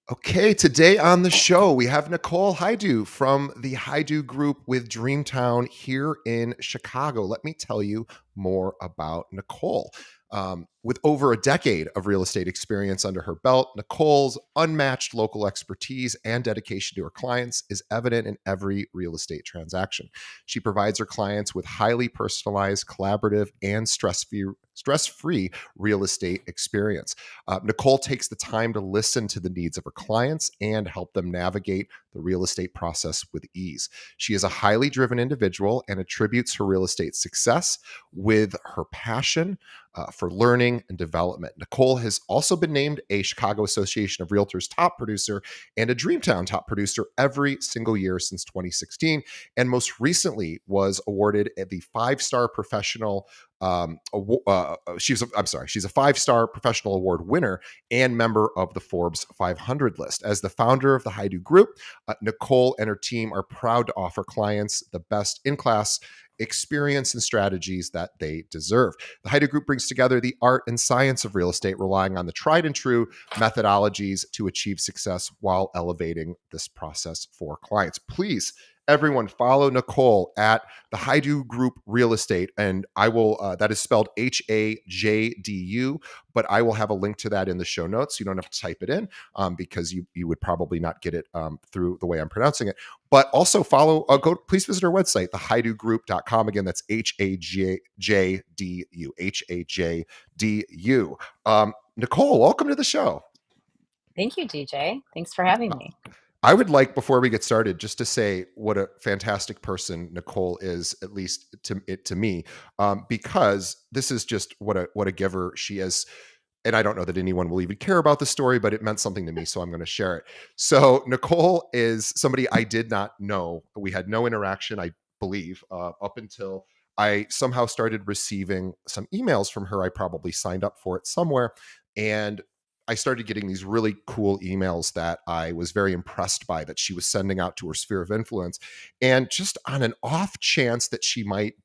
Okay, today on the show, we have Nicole Hajdu from the Hajdu Group with Dreamtown here in Chicago. Let me tell you more about Nicole. With over a decade of real estate experience under her belt, Nicole's unmatched local expertise and dedication to her clients is evident in every real estate transaction. She provides her clients with highly personalized, collaborative, and stress-free real estate experience. Nicole takes the time to listen to the needs of her clients and help them navigate the real estate process with ease. She is a highly driven individual and attributes her real estate success with her passion for learning and development. Nicole has also been named a Chicago Association of Realtors top producer and a Dreamtown top producer every single year since 2016, and most recently was awarded the five-star professional she's a five-star professional award winner and member of the Forbes 500 list. As the founder of the Hajdu Group, Nicole and her team are proud to offer clients the best in-class experience and strategies that they deserve. The Hajdu Group brings together the art and science of real estate, relying on the tried and true methodologies to achieve success while elevating this process for clients. Please, everyone, follow Nicole at the Hajdu Group Real Estate, and I will. That is spelled Hajdu, but I will have a link to that in the show notes. You don't have to type it in because you would probably not get it through the way I'm pronouncing it. But also follow. Please visit our website, thehajdugroup.com. Again, that's Hajdu, Hajdu. Nicole, welcome to the show. Thank you, DJ. Thanks for having me. I would like, before we get started, just to say what a fantastic person Nicole is, at least to me, because this is just what a giver she is. And I don't know that anyone will even care about the story, but it meant something to me, so I'm going to share it. So Nicole is somebody I did not know. We had no interaction, I believe, up until I somehow started receiving some emails from her. I probably signed up for it somewhere, and I started getting these really cool emails that I was very impressed by, that she was sending out to her sphere of influence. And just on an off chance that she might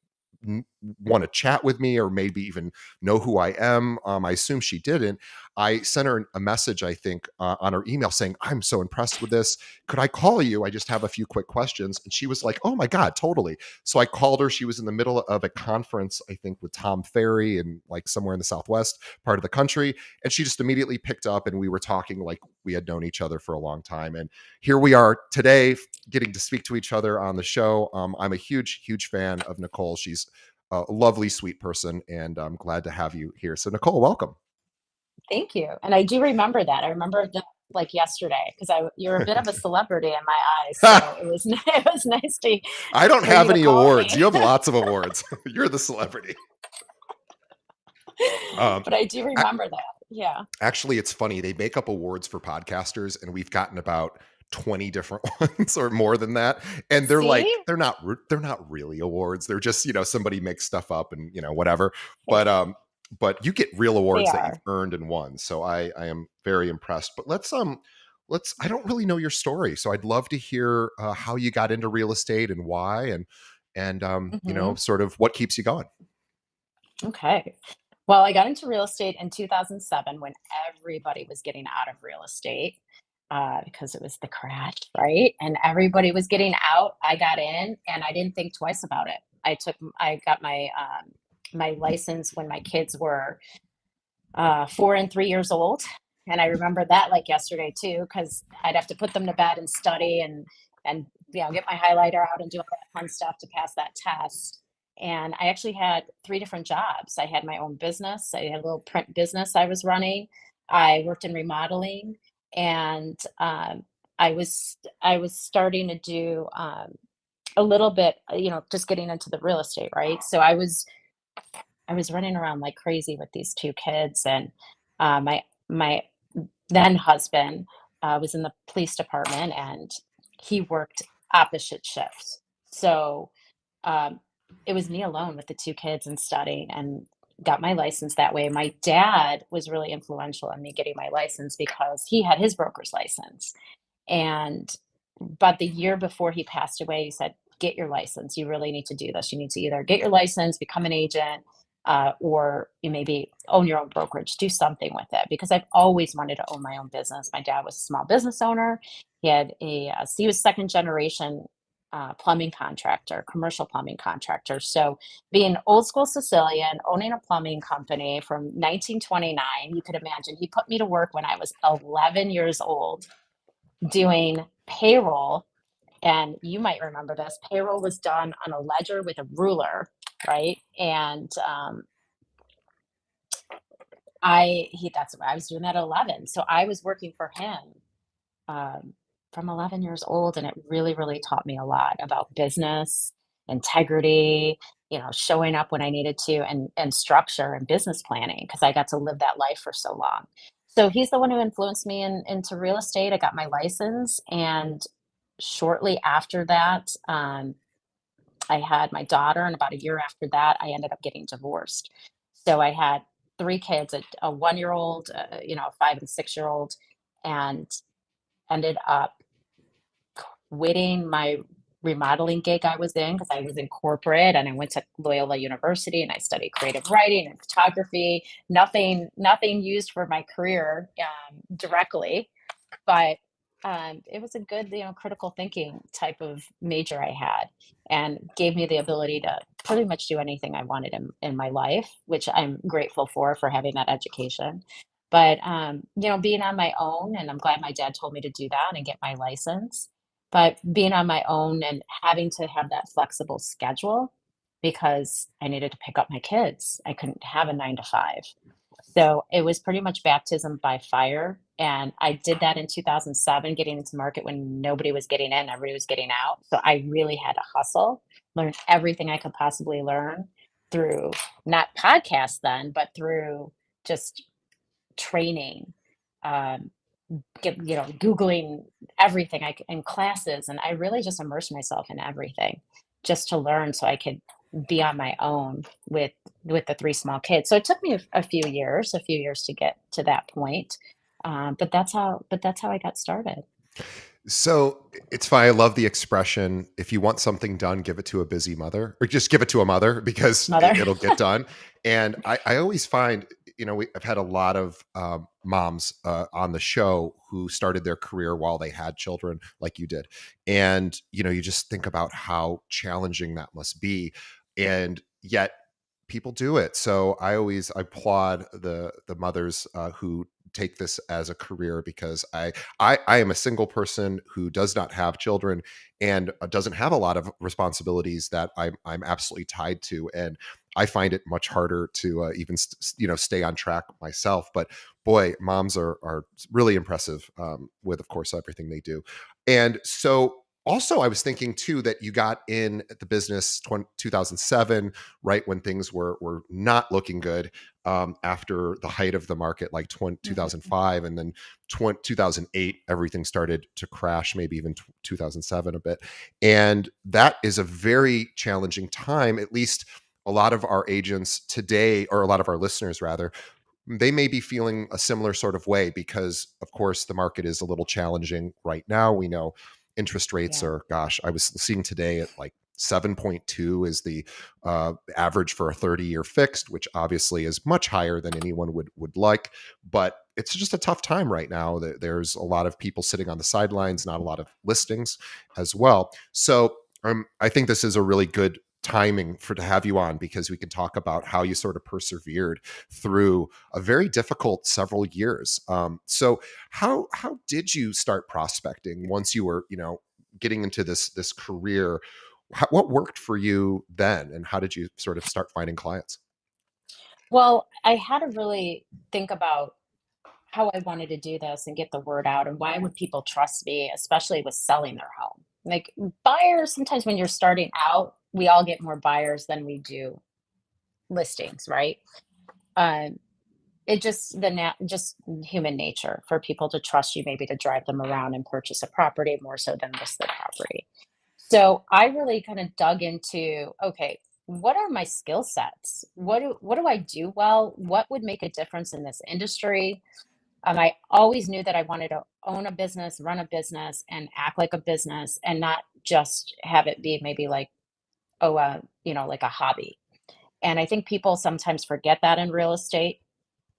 want to chat with me or maybe even know who I am. I assume she didn't. I sent her a message, I think, on her email saying, I'm so impressed with this. Could I call you? I just have a few quick questions. And she was like, oh my God, totally. So I called her. She was in the middle of a conference, I think, with Tom Ferry and like somewhere in the Southwest part of the country. And she just immediately picked up and we were talking like we had known each other for a long time. And here we are today getting to speak to each other on the show. I'm a huge fan of Nicole. She's a lovely, sweet person, and I'm glad to have you here. So, Nicole, welcome. Thank you. And I do remember that. I remember that like yesterday because you're a bit of a celebrity in my eyes. So it was it was nice to I don't for you have to any call awards. me. You have lots of awards. You're the celebrity. Um, But I do remember that. Yeah. Actually, it's funny. They make up awards for podcasters, and we've gotten about 20 different ones or more than that. And they're See? like, they're not really awards. They're just, somebody makes stuff up and, whatever. They, But you get real they awards that you've are. earned and won. So I am very impressed. But let's I don't really know your story. So I'd love to hear how you got into real estate and why, and Hmm. sort of what keeps you going. Okay. Well, I got into real estate in 2007 when everybody was getting out of real estate because it was the crash, right? And everybody was getting out. I got in, and I didn't think twice about it. I got my license when my kids were 4 and 3 years old, and I remember that like yesterday too, because I'd have to put them to bed and study and get my highlighter out and do all that fun stuff to pass that test. And I actually had three different jobs. I had my own business. I had a little print business I was running. I worked in remodeling, and I was starting to do a little bit, just getting into the real estate, right? So I was running around like crazy with these two kids, and my then husband was in the police department, and he worked opposite shifts. So um, it was me alone with the two kids and studying, and got my license that way. My dad was really influential in me getting my license because he had his broker's license, and but the year before he passed away, he said, "Get your license. You really need to do this. You need to either get your license, become an agent." or you maybe own your own brokerage, do something with it because I've always wanted to own my own business. My dad was a small business owner. He was second generation plumbing contractor, commercial plumbing contractor. So being old school Sicilian, owning a plumbing company from 1929, you could imagine he put me to work when I was 11 years old doing payroll. And you might remember this payroll was done on a ledger with a ruler, right? And that's what I was doing at 11. So I was working for him um, from 11 years old, and it really, really taught me a lot about business, integrity, showing up when I needed to, and structure and business planning because I got to live that life for so long. So he's the one who influenced me into real estate. I got my license, and shortly after that, I had my daughter, and about a year after that, I ended up getting divorced. So I had three kids, a 1 year old, a 5 and 6 year old, and ended up quitting my remodeling gig I was in because I was in corporate and I went to Loyola University and I studied creative writing and photography. Nothing used for my career directly, but it was a good, critical thinking type of major I had, and gave me the ability to pretty much do anything I wanted in my life, which I'm grateful for having that education. But being on my own, and I'm glad my dad told me to do that and get my license. But being on my own and having to have that flexible schedule because I needed to pick up my kids, I couldn't have a 9 to 5. So it was pretty much baptism by fire. And I did that in 2007, getting into market when nobody was getting in, everybody was getting out. So I really had to hustle, learn everything I could possibly learn through not podcasts then, but through just training, um, Googling everything in classes. And I really just immersed myself in everything just to learn so I could be on my own with the three small kids. So it took me a few years to get to that point. But that's how I got started. So it's fine. I love the expression, if you want something done, give it to a busy mother, or just give it to a mother because Mother. it'll get done. And I always find, I've had a lot of moms on the show who started their career while they had children, like you did. And, you just think about how challenging that must be. And yet, people do it. So I always applaud the mothers who take this as a career because I am a single person who does not have children and doesn't have a lot of responsibilities that I'm absolutely tied to, and I find it much harder to even stay on track myself. But boy, moms are really impressive with, of course, everything they do. And so also I was thinking too that you got in at the business 2007, right when things were not looking good, after the height of the market, like Mhm. 2005, and then 2008, everything started to crash, maybe even 2007 a bit. And that is a very challenging time. At least a lot of our agents today, or a lot of our listeners rather, they may be feeling a similar sort of way because, of course, the market is a little challenging right now. We know interest rates Yeah. are, gosh, I was seeing today at like 7.2 is the average for a 30-year fixed, which obviously is much higher than anyone would like. But it's just a tough time right now. There's a lot of people sitting on the sidelines, not a lot of listings as well. So I think this is a really good timing for to have you on because we can talk about how you sort of persevered through a very difficult several years. So how did you start prospecting once you were getting into this career? What worked for you then, and how did you sort of start finding clients? Well, I had to really think about how I wanted to do this and get the word out, and why would people trust me, especially with selling their home. Like, buyers, sometimes when you're starting out, we all get more buyers than we do listings, right? Um, it just human nature for people to trust you, maybe to drive them around and purchase a property more so than list the property. So I really kind of dug into, okay, what are my skill sets? What do I do well? What would make a difference in this industry? I always knew that I wanted to own a business, run a business, and act like a business, and not just have it be maybe like, oh, like a hobby. And I think people sometimes forget that in real estate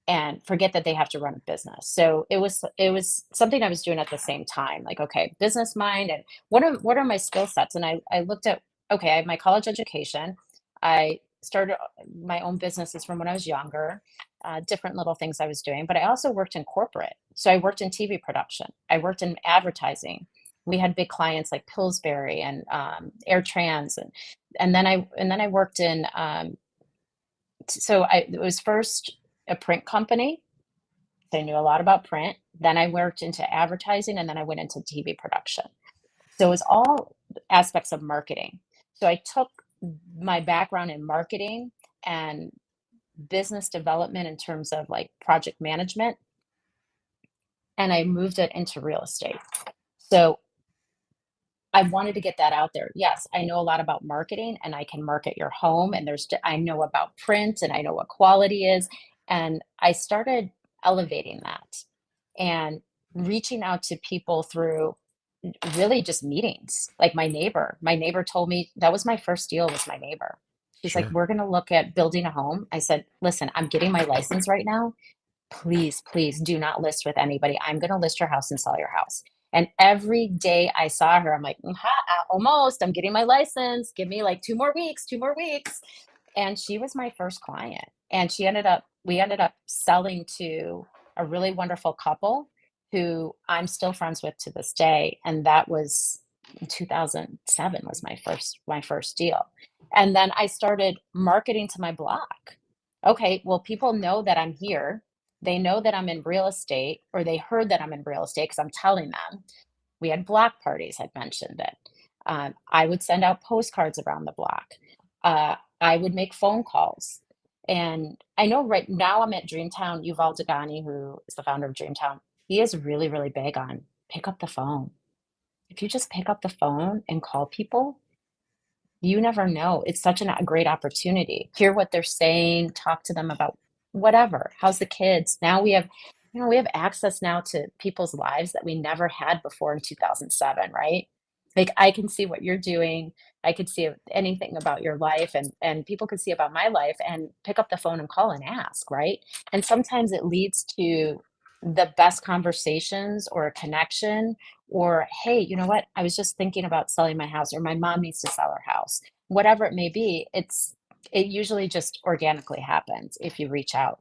and forget that they have to run a business. So it was something I was doing at the same time. Like, okay, business mind, and what are my skill sets? And I looked at, okay, I have my college education. I started my own businesses from when I was younger, different little things I was doing. But I also worked in corporate. So I worked in TV production. I worked in advertising. We had big clients like Pillsbury and Air Trans, and then I worked in so it was first a print company. So I knew a lot about print. Then I worked into advertising, and then I went into TV production. So it was all aspects of marketing. So I took my background in marketing and business development in terms of like project management, and I moved it into real estate. So I wanted to get that out there. Yes, I know a lot about marketing and I can market your home, and I know about print and I know what quality is. And I started elevating that and reaching out to people through really just meetings. Like my neighbor told me that was my first deal was my neighbor. She's like, Sure. "We're going to look at building a home." I said, "Listen, I'm getting my license right now. Please, please do not list with anybody. I'm going to list your house and sell your house." And every day I saw her, I'm like, almost, I'm getting my license. Give me like 2 more weeks, 2 more weeks. And she was my first client. And we ended up selling to a really wonderful couple who I'm still friends with to this day. And that was in 2007 was my first deal. And then I started marketing to my block. Okay, well, people know that I'm here. They know that I'm in real estate, or they heard that I'm in real estate because I'm telling them. We had block parties, I'd mentioned it. I would send out postcards around the block. I would make phone calls. And I know right now I'm at Dreamtown. Yuval Dagani, who is the founder of Dreamtown, he is really, really big on pick up the phone. If you just pick up the phone and call people, you never know. It's such a great opportunity. Hear what they're saying, talk to them about whatever. How's the kids? Now we have access now to people's lives that we never had before in 2007, right? Like I can see what you're doing. I could see anything about your life, and people could see about my life and pick up the phone and call and ask, right? And sometimes it leads to the best conversations or a connection, or hey, you know what, I was just thinking about selling my house, or my mom needs to sell her house, whatever it may be. It usually just organically happens if you reach out.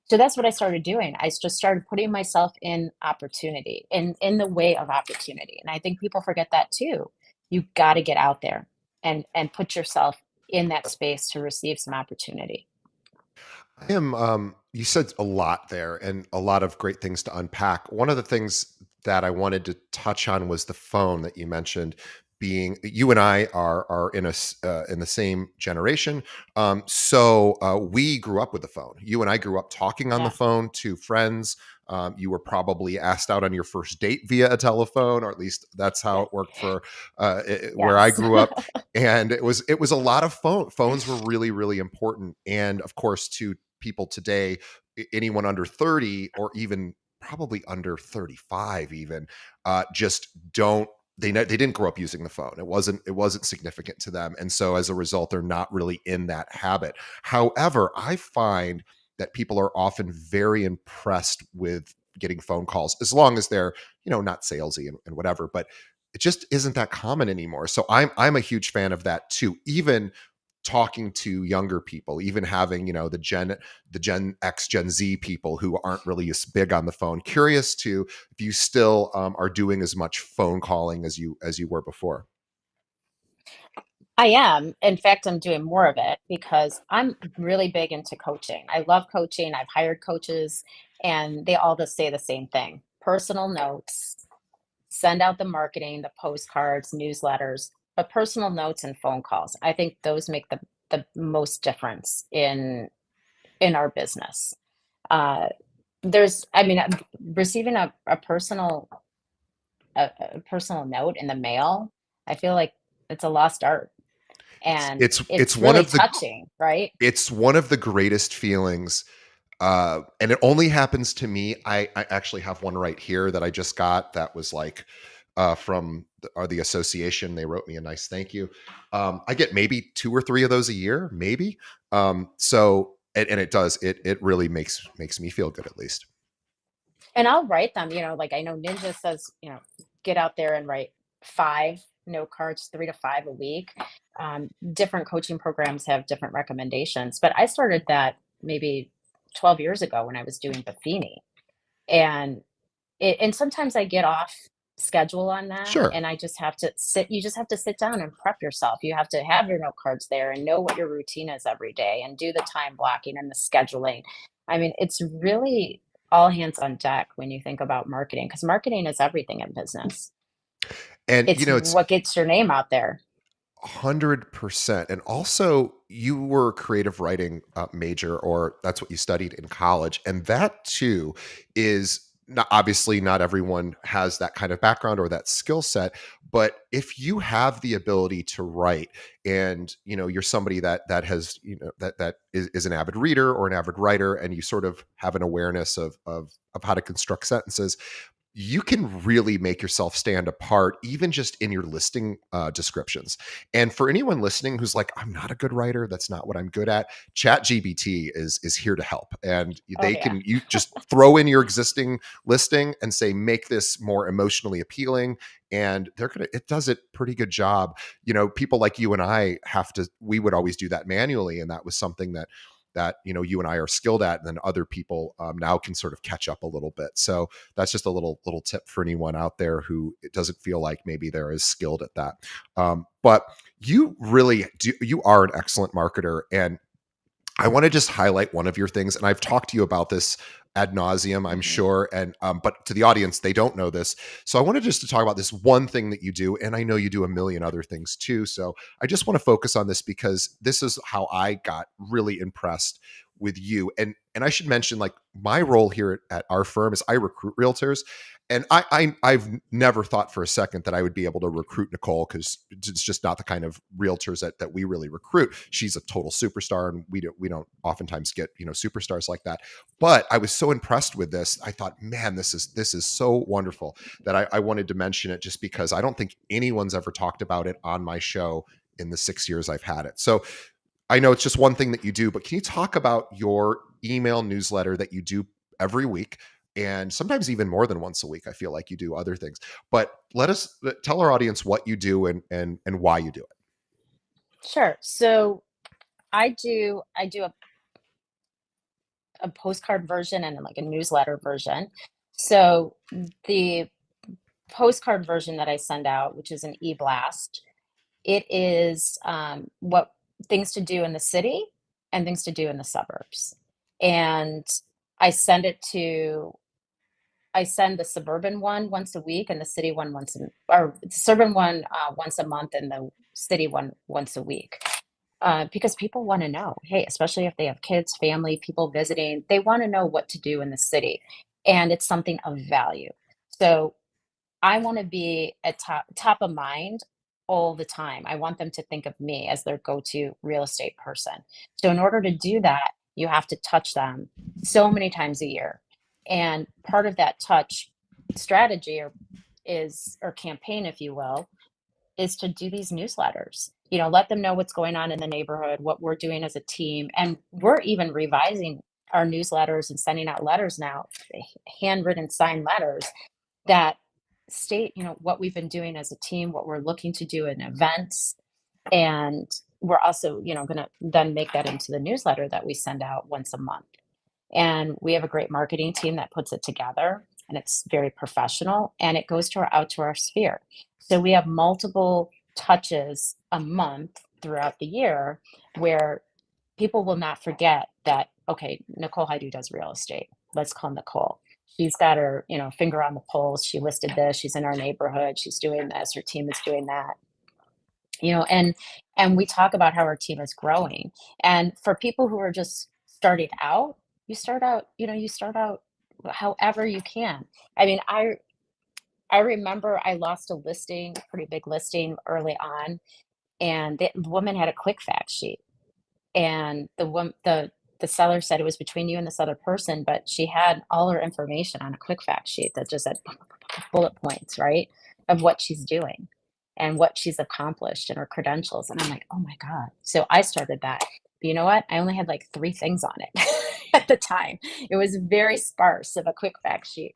So that's what I started doing. I just started putting myself in opportunity, in the way of opportunity. And I think people forget that too. You got to get out there and put yourself in that space to receive some opportunity. You said a lot there and a lot of great things to unpack. One of the things that I wanted to touch on was the phone that you mentioned. Being you and I are in the same generation, so we grew up with the phone. You and I grew up talking on the Yeah. phone to friends. You were probably asked out on your first date via a telephone, or at least that's how Yeah. it worked for where I Yes. grew up. And it was a lot of phones were really really important, and of course to people today, anyone under 30 or even probably under 35 even, just don't they didn't grow up using the phone. It wasn't significant to them, and so as a result they're not really in that habit. However, I find that people are often very impressed with getting phone calls as long as they're not salesy and whatever, but it just isn't that common anymore. So I'm a huge fan of that too, even talking to younger people, even having the Gen X, Gen Z people who aren't really as big on the phone. Curious to if you still are doing as much phone calling as you were before. I am. In fact, I'm doing more of it because I'm really big into coaching. I love coaching. I've hired coaches, and they all just say the same thing: personal notes, send out the marketing, the postcards, newsletters, but personal notes and phone calls. I think those make the most difference in our business. Uh, I mean, receiving a personal note in the mail, I feel like it's a lost art, and It's it's one really of the touching, right? it's one of the greatest feelings. And it only happens to me. I actually have one right here that I just got that was like from the association. They wrote me a nice thank you. I get maybe 2 or 3 of those a year, maybe. So and it does it really makes me feel good at least. And I'll write them, like I know Ninja says, get out there and write 5 note cards, 3 to 5 a week. Different coaching programs have different recommendations, but I started that maybe 12 years ago when I was doing Buffini. And and sometimes I get off schedule on that, Sure. and I just have to sit you just have to sit down and prep yourself. You have to have your note cards there and know what your routine is every day and do the time blocking and the scheduling. I mean, it's really all hands on deck when you think about marketing, because marketing is everything in business. And It's it's what gets your name out there. 100%. And also, you were a creative writing major, or that's what you studied in college. And that too is not, obviously not everyone has that kind of background or that skill set. But if you have the ability to write, and you're somebody that has that is an avid reader or an avid writer, and you sort of have an awareness of how to construct sentences, you can really make yourself stand apart, even just in your listing descriptions. And for anyone listening who's like, I'm not a good writer, that's not what I'm good at, Chat GBT is here to help. And Oh they yeah. can, you just throw in your existing listing and say, make this more emotionally appealing. And it does it pretty good job. People like you and I we would always do that manually. And that was something that you and I are skilled at, and then other people now can sort of catch up a little bit. So that's just a little tip for anyone out there who it doesn't feel like maybe they're as skilled at that. But you really do. You are an excellent marketer, and I want to just highlight one of your things, and I've talked to you about this ad nauseum, I'm Mhm. sure, and but to the audience, they don't know this. So I wanted just to talk about this one thing that you do, and I know you do a million other things too. So I just want to focus on this because this is how I got really impressed with you. And I should mention, like, my role here at our firm is I recruit realtors, and I've never thought for a second that I would be able to recruit Nicole, because it's just not the kind of realtors that we really recruit. She's a total superstar, and we don't oftentimes get superstars like that. But I was so impressed with this. I thought, man, this is so wonderful that I wanted to mention it, just because I don't think anyone's ever talked about it on my show in the 6 years I've had it. So I know it's just one thing that you do, but can you talk about your email newsletter that you do every week? And sometimes even more than once a week. I feel like you do other things, but tell our audience what you do, and why you do it. Sure. So I do a postcard version and then like a newsletter version. So the postcard version that I send out, which is an e-blast, it is what things to do in the city and things to do in the suburbs. And I send it to I send the suburban one once a week and the city one or the suburban one once a month and the city one once a week. Because people want to know, hey, especially if they have kids, family, people visiting, they want to know what to do in the city, and it's something of value. So I want to be at top of mind all the time. I want them to think of me as their go-to real estate person. So in order to do that, you have to touch them so many times a year. And part of that touch strategy or campaign, if you will, is to do these newsletters. Let them know what's going on in the neighborhood, what we're doing as a team. And we're even revising our newsletters and sending out letters now, handwritten signed letters that state, what we've been doing as a team, what we're looking to do in events. And we're also, going to then make that into the newsletter that we send out once a month. And we have a great marketing team that puts it together, and it's very professional, and it goes out to our sphere. So we have multiple touches a month throughout the year where people will not forget that, okay, Nicole Hajdu does real estate. Let's call Nicole. She's got her, finger on the pulse. She listed this. She's in our neighborhood. She's doing this. Her team is doing that. And we talk about how our team is growing. And for people who are just starting out, you start out however you can. I mean, I remember I lost a listing, pretty big listing early on, and the woman had a quick fact sheet, and the seller said it was between you and this other person, but she had all her information on a quick fact sheet that just said bullet points, right? of what she's doing and what she's accomplished and her credentials. And I'm like, oh my God. So I started that. But you know what? I only had like 3 things on it at the time. It was very sparse of a quick fact sheet.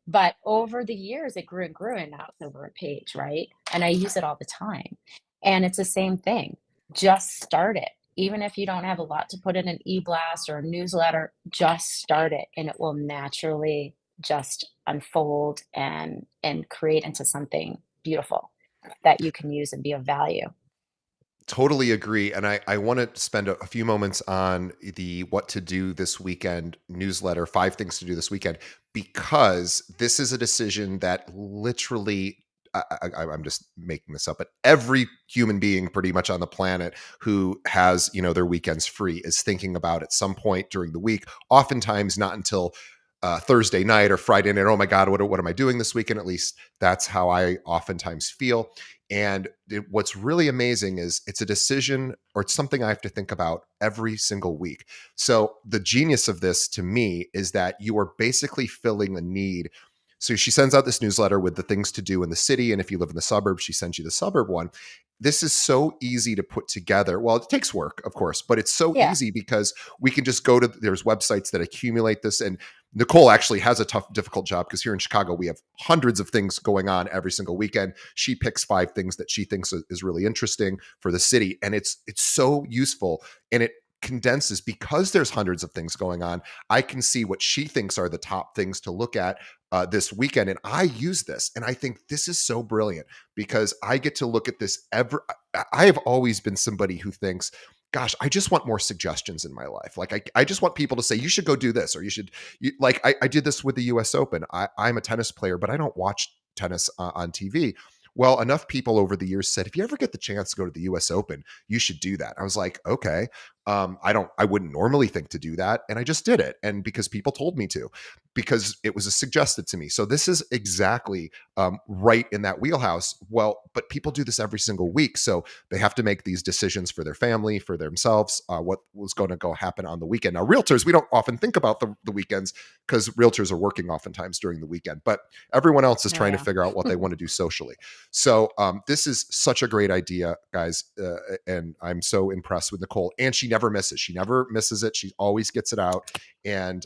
But over the years, it grew and grew, and now it's over a page, right? And I use it all the time. And it's the same thing. Just start it. Even if you don't have a lot to put in an e-blast or a newsletter, just start it and it will naturally just unfold and create into something beautiful that you can use and be of value. Totally agree. And I want to spend a few moments on the what to do this weekend newsletter, 5 things to do this weekend, because this is a decision that literally, I'm just making this up, but every human being pretty much on the planet who has, their weekends free is thinking about at some point during the week, oftentimes not until Thursday night or Friday night. Oh my God, what am I doing this weekend? At least that's how I oftentimes feel. And what's really amazing is it's a decision or it's something I have to think about every single week. So the genius of this to me is that you are basically filling a need. So she sends out this newsletter with the things to do in the city. And if you live in the suburbs, she sends you the suburb one. This is so easy to put together. Well, it takes work, of course, but it's so Yeah. easy because we can just go to, there's websites that accumulate this. And Nicole actually has a tough, difficult job because here in Chicago, we have hundreds of things going on every single weekend. She picks 5 things that she thinks is really interesting for the city. And it's so useful. And it condenses because there's hundreds of things going on. I can see what she thinks are the top things to look at this weekend. And I use this. And I think this is so brilliant because I get to look at this I have always been somebody who thinks, gosh, I just want more suggestions in my life. Like I just want people to say, you should go do this, or like I did this with the US Open. I'm a tennis player, but I don't watch tennis on TV. Well, enough people over the years said, if you ever get the chance to go to the US Open, you should do that. I was like, okay. I wouldn't normally think to do that. And I just did it. And because people told me to, because it was suggested to me. So this is exactly right in that wheelhouse. Well, but people do this every single week. So they have to make these decisions for their family, for themselves, what was going to go happen on the weekend. Now, realtors, we don't often think about the weekends because realtors are working oftentimes during the weekend, but everyone else is Oh trying to yeah. figure out what they want to do socially. So this is such a great idea, guys. And I'm so impressed with Nicole. And she never misses. She never misses it. She always gets it out. And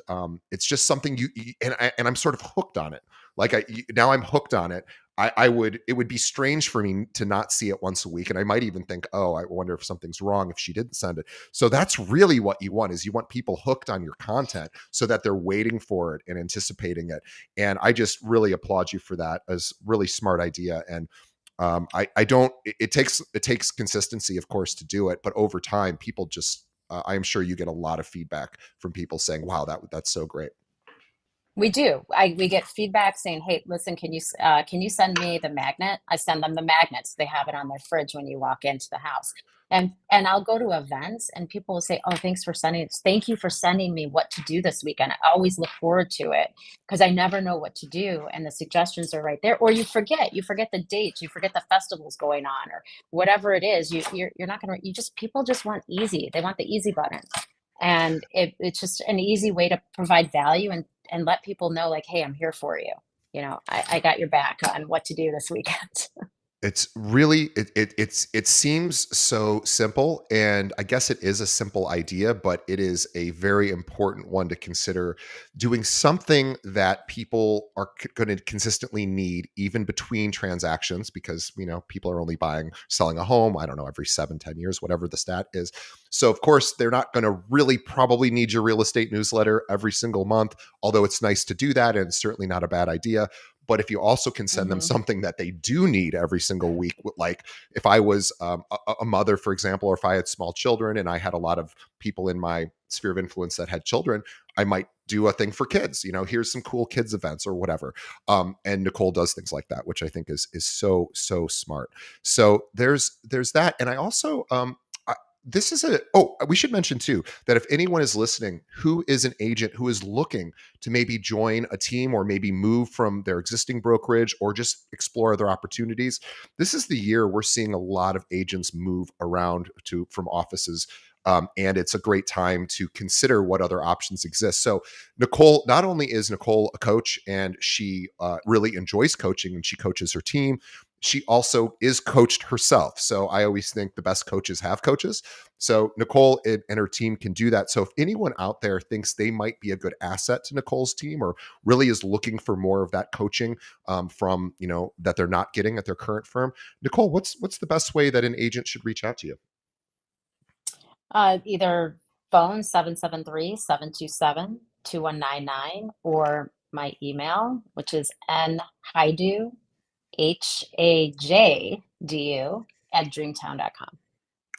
it's just something and I'm sort of hooked on it. Like now I'm hooked on it. It would be strange for me to not see it once a week. And I might even think, oh, I wonder if something's wrong if she didn't send it. So that's really what you want is you want people hooked on your content so that they're waiting for it and anticipating it. And I just really applaud you for that as really smart idea. And I don't, it takes consistency, of course, to do it, but over time, people just, I'm sure you get a lot of feedback from people saying, wow, that's so great. We do. We get feedback saying, "Hey, listen, can you send me the magnet?" I send them the magnets. They have it on their fridge when you walk into the house. And I'll go to events and people will say, "Oh, thank you for sending me what to do this weekend. I always look forward to it because I never know what to do and the suggestions are right there." Or you forget the dates, you forget the festivals going on or whatever it is. You're not going to you just people just want easy. They want the easy button. And it's just an easy way to provide value and let people know like, hey, I'm here for you. I got your back on what to do this weekend. It's really it seems so simple, and I guess it is a simple idea, but it is a very important one to consider doing something that people are going to consistently need even between transactions because people are only selling a home, I don't know, every 7-10 years, whatever the stat is. So of course they're not going to really probably need your real estate newsletter every single month, although it's nice to do that and it's certainly not a bad idea. But if you also can send them Hmm. something that they do need every single week, like if I was a mother, for example, or if I had small children and I had a lot of people in my sphere of influence that had children, I might do a thing for kids. Here's some cool kids events or whatever. And Nicole does things like that, which I think is so smart. So there's that, and I also this is a oh, we should mention too that if anyone is listening who is an agent who is looking to maybe join a team or maybe move from their existing brokerage or just explore other opportunities, this is the year we're seeing a lot of agents move around to from offices. And it's a great time to consider what other options exist. So, Nicole, not only is Nicole a coach and she really enjoys coaching and she coaches her team, she also is coached herself. So I always think the best coaches have coaches. So Nicole and her team can do that. So if anyone out there thinks they might be a good asset to Nicole's team or really is looking for more of that coaching from that they're not getting at their current firm, Nicole, what's the best way that an agent should reach out to you? Either phone 773-727-2199 or my email, which is nhajdu, HAJDU @dreamtown.com.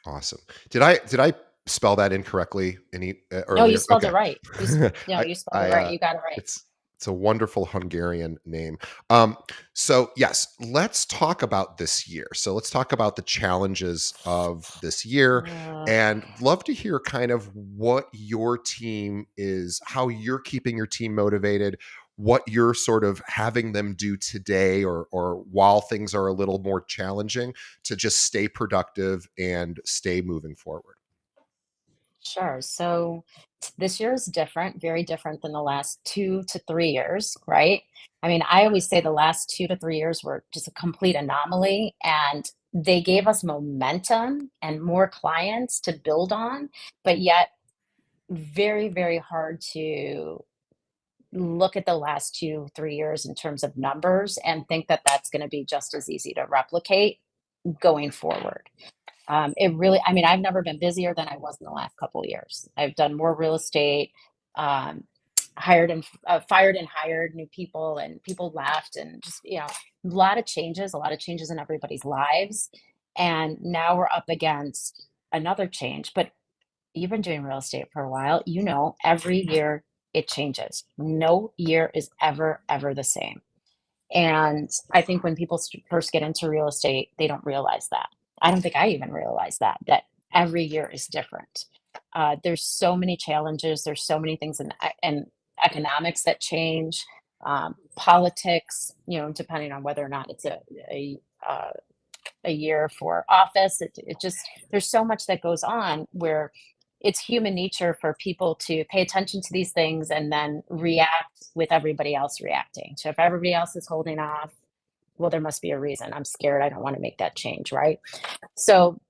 Awesome. Did I spell that incorrectly any No, you earlier? spelled it Okay. right. No, I you spelled it I right. You got it right. it's a wonderful Hungarian name. So yes, let's talk about this year. So let's talk about the challenges of this year Uh, and love to hear kind of what your team is, how you're keeping your team motivated, what you're sort of having them do today or while things are a little more challenging to just stay productive and stay moving forward. sure. So this year is different, very different than the last 2 to 3 years, right? I mean, I always say the last 2 to 3 years were just a complete anomaly, and they gave us momentum and more clients to build on, but yet very, very hard to look at the last 2, 3 years in terms of numbers and think that that's going to be just as easy to replicate going forward. It really, I mean, I've never been busier than I was in the last couple of years. I've done more real estate, um, fired and hired new people, and people left, and just, a lot of changes in everybody's lives. And now we're up against another change. But you've been doing real estate for a while. Every year it changes. No year is ever the same. And I think when people first get into real estate, they don't realize that. I don't think I even realized that every year is different. There's so many challenges. There's so many things in economics that change, politics. Depending on whether or not it's uh, a year for office. It just there's so much that goes on where it's human nature for people to pay attention to these things and then react with everybody else reacting. So if everybody else is holding off, well, there must be a reason. I'm scared. I don't want to make that change, right? So,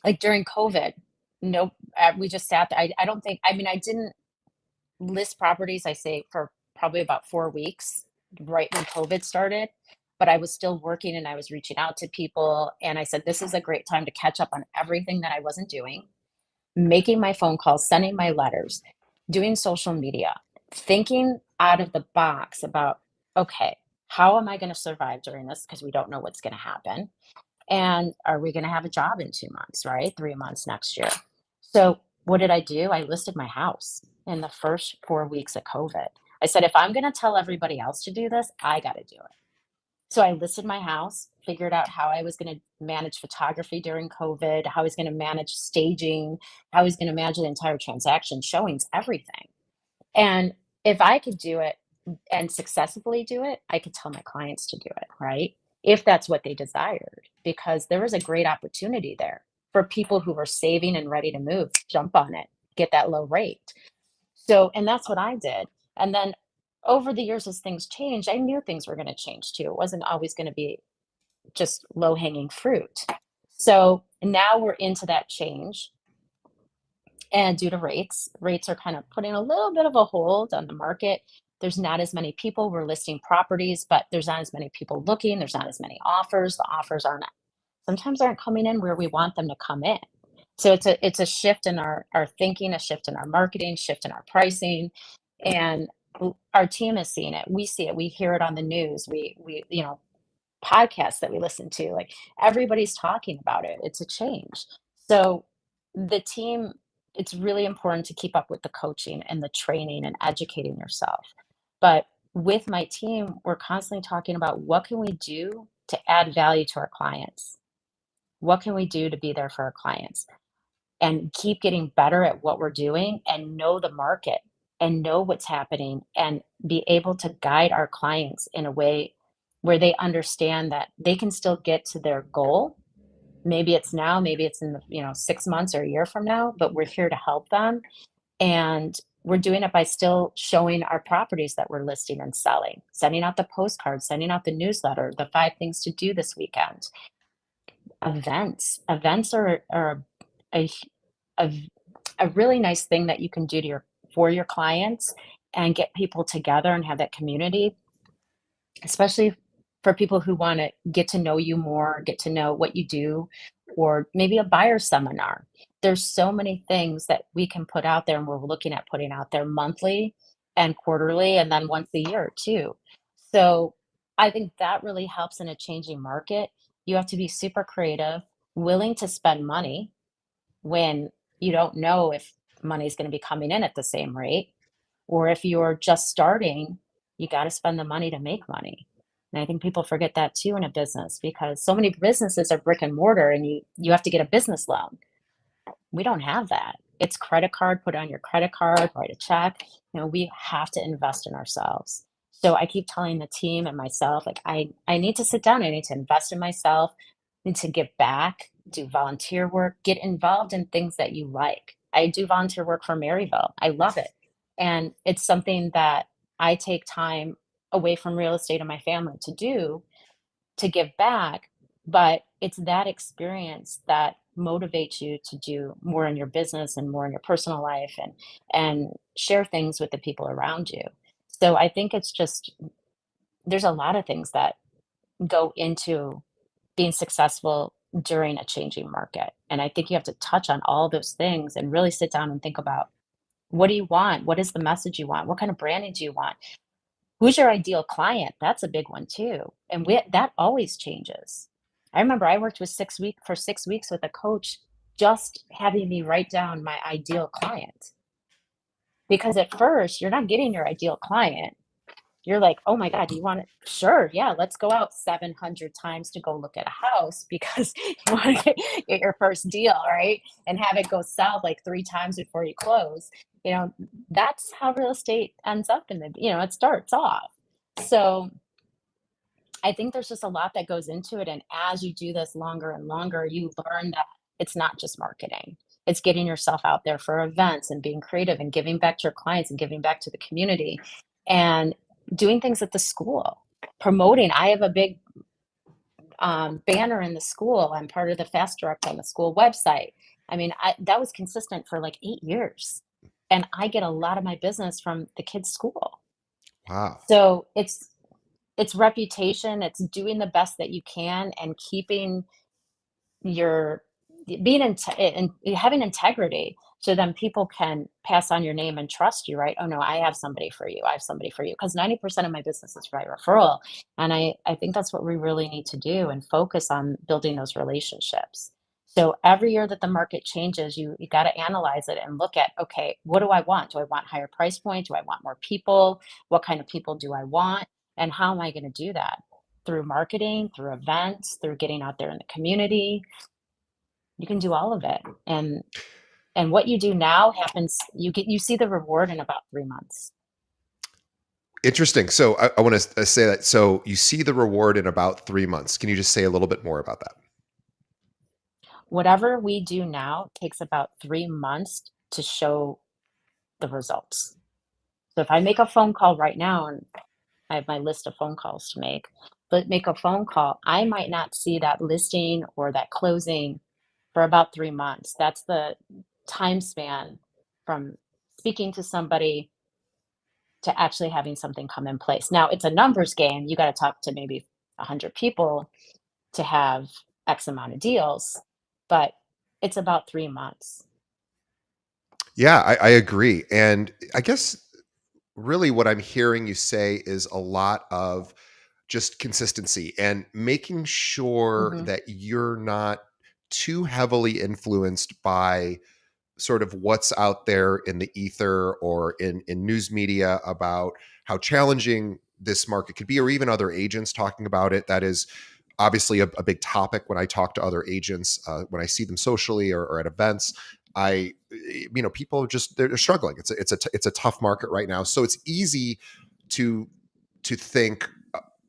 like during COVID, nope, we just sat there. I don't think. I mean, I didn't list properties. I say for probably about 4 weeks, right when COVID started. But I was still working and I was reaching out to people. And I said, this is a great time to catch up on everything that I wasn't doing, making my phone calls, sending my letters, doing social media, thinking out of the box about, okay, how am I going to survive during this? Because we don't know what's going to happen. And are we going to have a job in 2 months, right? 3 months next year. So what did I do? I listed my house in the first 4 weeks of COVID. I said, if I'm going to tell everybody else to do this, I got to do it. So I listed my house, figured out how I was going to manage photography during COVID, how I was going to manage staging, how I was going to manage the entire transaction, showings, everything. And if I could do it and successfully do it, I could tell my clients to do it, right? If that's what they desired, because there was a great opportunity there for people who were saving and ready to move, jump on it, get that low rate. So, and that's what I did. And then over the years, as things changed, I knew things were going to change too. It wasn't always going to be just low hanging fruit. So now we're into that change. And due to rates are kind of putting a little bit of a hold on the market. There's not as many people. We're listing properties, but there's not as many people looking. There's not as many offers. The offers aren't sometimes aren't coming in where we want them to come in. So it's a shift in our thinking, a shift in our marketing, shift in our pricing, and our team is seeing it. We see it. We hear it on the news. We podcasts that we listen to. Like everybody's talking about it. It's a change. So the team, it's really important to keep up with the coaching and the training and educating yourself. But with my team, we're constantly talking about what can we do to add value to our clients? What can we do to be there for our clients? and keep getting better at what we're doing and know the market and know what's happening and be able to guide our clients in a way where they understand that they can still get to their goal. Maybe it's now, maybe it's in the, 6 months or a year from now, but we're here to help them. And we're doing it by still showing our properties that we're listing and selling, sending out the postcards, sending out the newsletter, the 5 things to do this weekend. Events are a, a, a really nice thing that you can do for your clients and get people together and have that community, especially for people who want to get to know you more, get to know what you do, or maybe a buyer seminar. There's so many things that we can put out there, and we're looking at putting out there monthly and quarterly, and then once a year too. So I think that really helps in a changing market. You have to be super creative, willing to spend money when you don't know if money's going to be coming in at the same rate, or if you're just starting, you got to spend the money to make money. And I think people forget that too in a business, because so many businesses are brick and mortar and you have to get a business loan. We don't have that. It's credit card, put on your credit card, write a check. We have to invest in ourselves. So I keep telling the team and myself, like, I need to sit down. I need to invest in myself, need to give back, do volunteer work, get involved in things that you like. I do volunteer work for Maryville. I love it. And it's something that I take time away from real estate and my family to do, to give back, but it's that experience that motivates you to do more in your business and more in your personal life, and share things with the people around you. So I think it's just, there's a lot of things that go into being successful during a changing market. And I think you have to touch on all those things and really sit down and think about, what do you want? What is the message you want? What kind of branding do you want? Who's your ideal client? That's a big one too, and that always changes. I remember I worked with 6 weeks with a coach, just having me write down my ideal client, because at first you're not getting your ideal client. You're like, "Oh my god, do you want it? Sure, yeah, let's go out 700 times to go look at a house because you wanna get your first deal, right? And have it go south like 3 times before you close." You know, that's how real estate ends up it starts off. So, I think there's just a lot that goes into it, and as you do this longer and longer, you learn that it's not just marketing. It's getting yourself out there for events and being creative and giving back to your clients and giving back to the community, and doing things at the school, promoting. I have a big banner in the school. I'm part of the Fast Direct on the school website. I mean, that was consistent for like 8 years, and I get a lot of my business from the kids' school. Wow. So it's reputation, it's doing the best that you can and keeping your being and having integrity, so then people can pass on your name and trust you, right? Oh no, I have somebody for you. I have somebody for you. Because 90% of my business is by referral. And I think that's what we really need to do and focus on building those relationships. So every year that the market changes, you got to analyze it and look at, okay, what do I want? Do I want higher price point? Do I want more people? What kind of people do I want? And how am I going to do that? Through marketing, through events, through getting out there in the community. You can do all of it. And what you do now happens, you see the reward in about 3 months. Interesting. So I want to say that. So you see the reward in about 3 months. Can you just say a little bit more about that? Whatever we do now takes about 3 months to show the results. So if I make a phone call right now, and I have my list of phone calls to make, but make a phone call, I might not see that listing or that closing for about 3 months. That's the time span from speaking to somebody to actually having something come in place. Now, it's a numbers game. You got to talk to maybe 100 people to have X amount of deals, but it's about 3 months. Yeah, I agree. And I guess really what I'm hearing you say is a lot of just consistency and making sure Mhm. that you're not too heavily influenced by sort of what's out there in the ether or in news media about how challenging this market could be, or even other agents talking about it. That is obviously a big topic when I talk to other agents, when I see them socially or at events. people are just they're struggling. It's a tough market right now, so it's easy to think,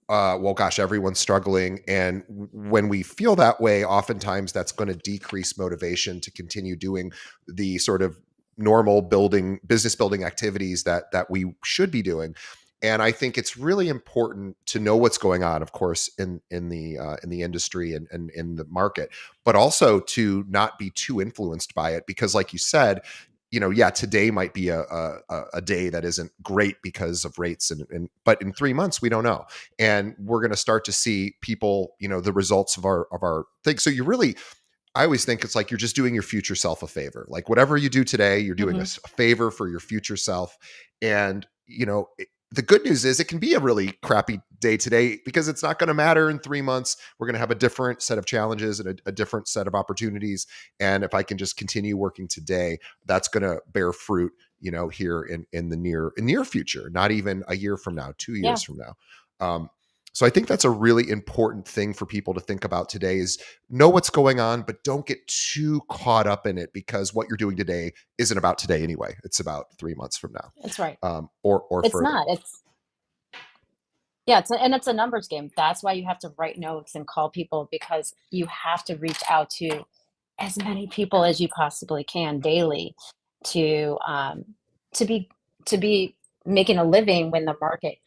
well, gosh, everyone's struggling, and when we feel that way, oftentimes that's going to decrease motivation to continue doing the sort of normal business building activities that we should be doing. And I think it's really important to know what's going on, of course, in the industry and in the market, but also to not be too influenced by it, because, like you said, yeah, today might be a day that isn't great because of rates, and but in 3 months we don't know, and we're going to start to see people, the results of our thing. So you really, I always think it's like you're just doing your future self a favor. Like whatever you do today, you're doing Mhm. a favor for your future self. And, the good news is it can be a really crappy day today because it's not going to matter in 3 months. We're going to have a different set of challenges and a different set of opportunities. And if I can just continue working today, that's going to bear fruit, here in the near future, not even a year from now, 2 years Yeah, from now. So I think that's a really important thing for people to think about today is know what's going on, but don't get too caught up in it, because what you're doing today isn't about today anyway. It's about 3 months from now, that's right. or It's further. not. It's Yeah, and it's a numbers game. That's why you have to write notes and call people, because you have to reach out to as many people as you possibly can daily to to be to be making a living when the market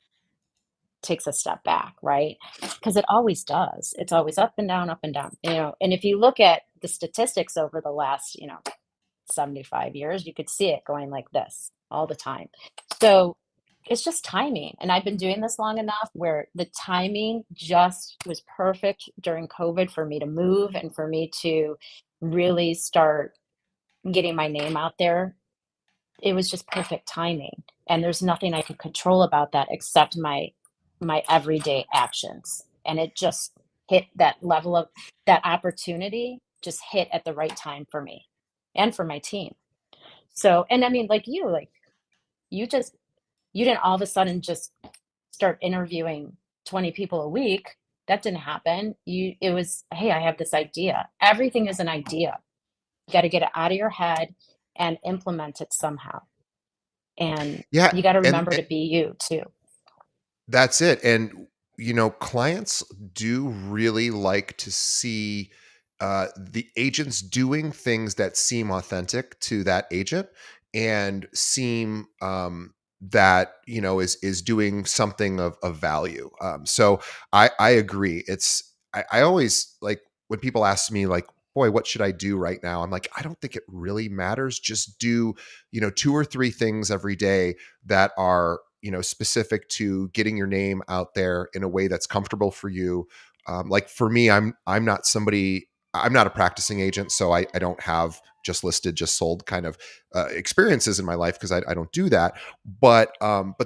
takes a step back, right? Because it always does. It's always up and down, up and down. And if you look at the statistics over the last, 75 years, you could see it going like this all the time. So it's just timing. And I've been doing this long enough where the timing just was perfect during COVID for me to move and for me to really start getting my name out there. It was just perfect timing. And there's nothing I could control about that except my everyday actions. And it just hit that level of that opportunity just hit at the right time for me and for my team. So, and I mean, like you just, you didn't all of a sudden just start interviewing 20 people a week. That didn't happen. It was, hey, I have this idea. Everything is an idea. You got to get it out of your head and implement it somehow. And Yeah, you got to and remember to be you too. that's it. And, clients do really like to see the agents doing things that seem authentic to that agent, and seem that, is doing something of value. So I agree. I always like when people ask me, like, boy, what should I do right now? I'm like, I don't think it really matters. Just do, two or three things every day that are, specific to getting your name out there in a way that's comfortable for you. Like for me, I'm not a practicing agent, so I don't have just listed, just sold kind of experiences in my life, because I don't do that. But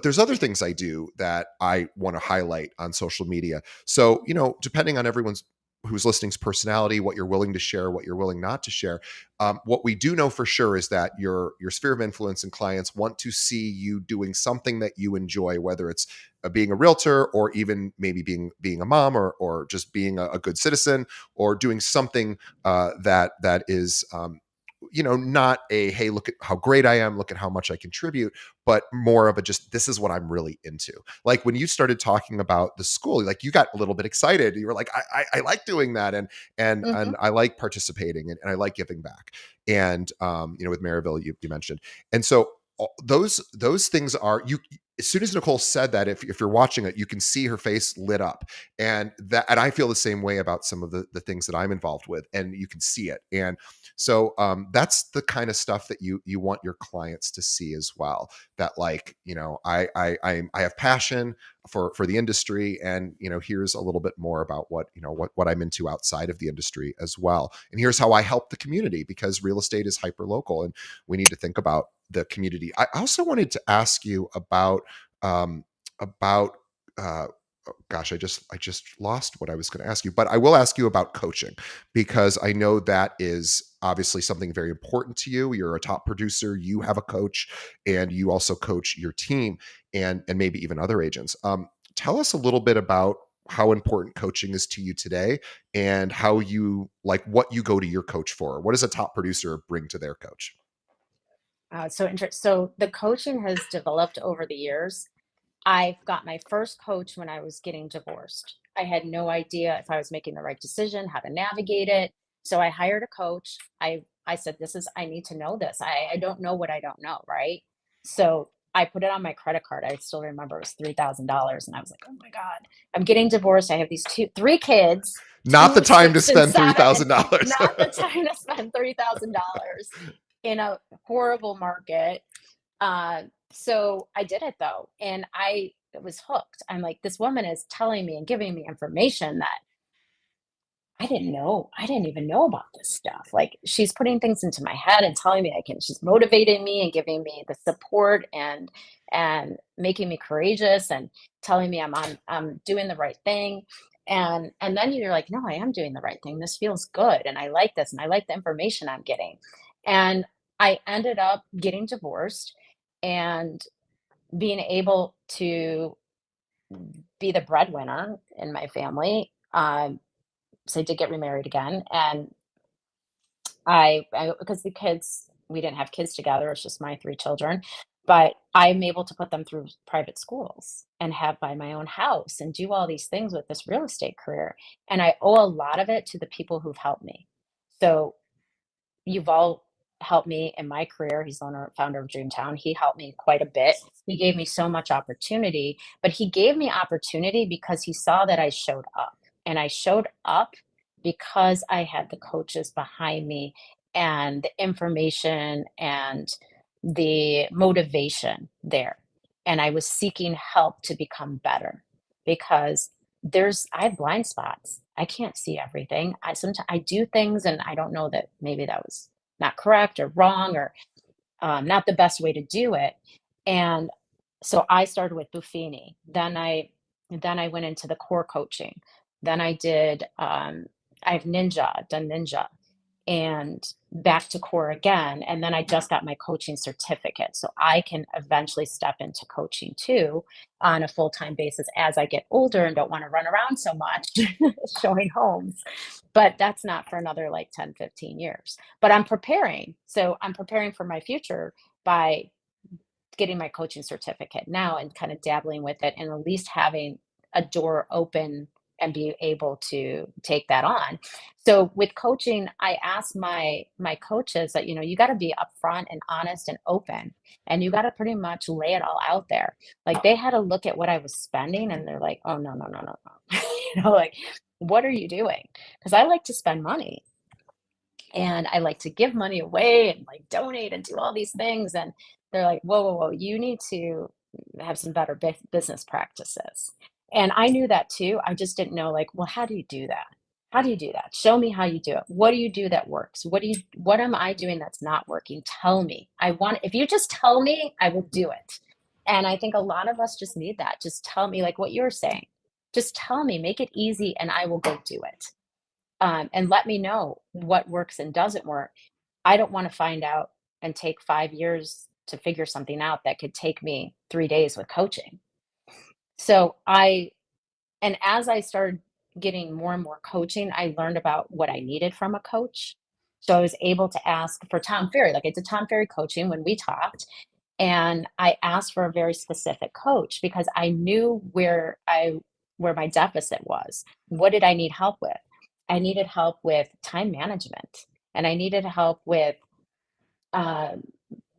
there's other things I do that I want to highlight on social media. So, depending on everyone's who's listening's personality, what you're willing to share, what you're willing not to share. What we do know for sure is that your sphere of influence and clients want to see you doing something that you enjoy, whether it's being a realtor, or even maybe being a mom, or just being a good citizen, or doing something that is not a, hey, look at how great I am, look at how much I contribute, but more of a, just, this is what I'm really into. Like when you started talking about the school, like you got a little bit excited. You were like, I like doing that, and Hmm. I like participating, and I like giving back. And with Maryville, you mentioned, and so those things are you. As soon as Nicole said that, if you're watching it, you can see her face lit up, and I feel the same way about some of the things that I'm involved with, and you can see it. And so that's the kind of stuff that you want your clients to see as well. That, like, I have passion for the industry, and here's a little bit more about what I'm into outside of the industry as well, and here's how I help the community, because real estate is hyper local, and we need to think about the community. I also wanted to ask you about gosh, I just lost what I was going to ask you, but I will ask you about coaching, because I know that is obviously something very important to you. You're a top producer, you have a coach, and you also coach your team, and maybe even other agents. Tell us a little bit about how important coaching is to you today, and how you like what you go to your coach for. What does a top producer bring to their coach? So the coaching has developed over the years. I've got my first coach when I was getting divorced. I had no idea if I was making the right decision, how to navigate it. So I hired a coach. I said, "This is I need to know this. I don't know what I don't know, right?" So I put it on my credit card. I still remember it was $3,000, and I was like, "Oh my god, I'm getting divorced. I have these three kids, Not the time to 6 and spend 7. $3,000. Not the time to spend $3,000 in a horrible market." So I did it though, and I was hooked. I'm like, this woman is telling me and giving me information that I didn't know. I didn't even know about this stuff. Like she's putting things into my head and telling me I can. She's motivating me and giving me the support and making me courageous and telling me I'm doing the right thing. And then you're like, no, I am doing the right thing. This feels good, and I like this, and I like the information I'm getting. And I ended up getting divorced and being able to be the breadwinner in my family. So I did get remarried again, and I because the kids we didn't have kids together. It's just my three children, but I'm able to put them through private schools and have buy my own house and do all these things with this real estate career. And I owe a lot of it to the people who've helped me. So you've all helped me in my career. He's the owner, founder of Dreamtown. He helped me quite a bit. He gave me so much opportunity, but he gave me opportunity because he saw that I showed up. And I showed up because I had the coaches behind me and the information and the motivation there. And I was seeking help to become better because I have blind spots. I can't see everything. I sometimes I do things and I don't know that maybe that was not correct or wrong or not the best way to do it. And so I started with Buffini. Then I went into the core coaching. Then I have Ninja, done Ninja, and back to core again. And then I just got my coaching certificate. So I can eventually step into coaching too on a full time basis as I get older and don't want to run around so much showing homes. But that's not for another like 10, 15 years. But I'm preparing. So I'm preparing for my future by getting my coaching certificate now and kind of dabbling with it and at least having a door open and be able to take that on. So with coaching, I asked my coaches that, you got to be upfront and honest and open, and you got to pretty much lay it all out there. Like they had to look at what I was spending and they're like, "Oh no, no, no, no, no." Like, what are you doing? Because I like to spend money and I like to give money away and like donate and do all these things. And they're like, whoa, whoa, whoa, you need to have some better business practices. And I knew that too. I just didn't know, like, well, how do you do that? How do you do that? Show me how you do it. What do you do that works? What am I doing that's not working? Tell me. If you just tell me, I will do it. And I think a lot of us just need that. Just tell me, like what you're saying. Just tell me, make it easy, and I will go do it, and let me know what works and doesn't work. I don't want to find out and take 5 years to figure something out that could take me 3 days with coaching. So and as I started getting more and more coaching, I learned about what I needed from a coach. So I was able to ask for Tom Ferry. Like I did Tom Ferry coaching when we talked, and I asked for a very specific coach because I knew where my deficit was. What did I need help with? I needed help with time management, and I needed help with um,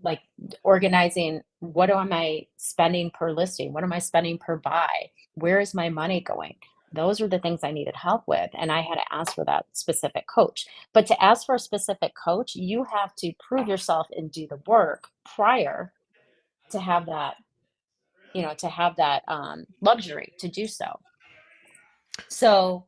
like organizing what am I spending per listing? What am I spending per buy? Where is my money going? Those are the things I needed help with, and I had to ask for that specific coach. But to ask for a specific coach, you have to prove yourself and do the work prior to have that, luxury to do so. So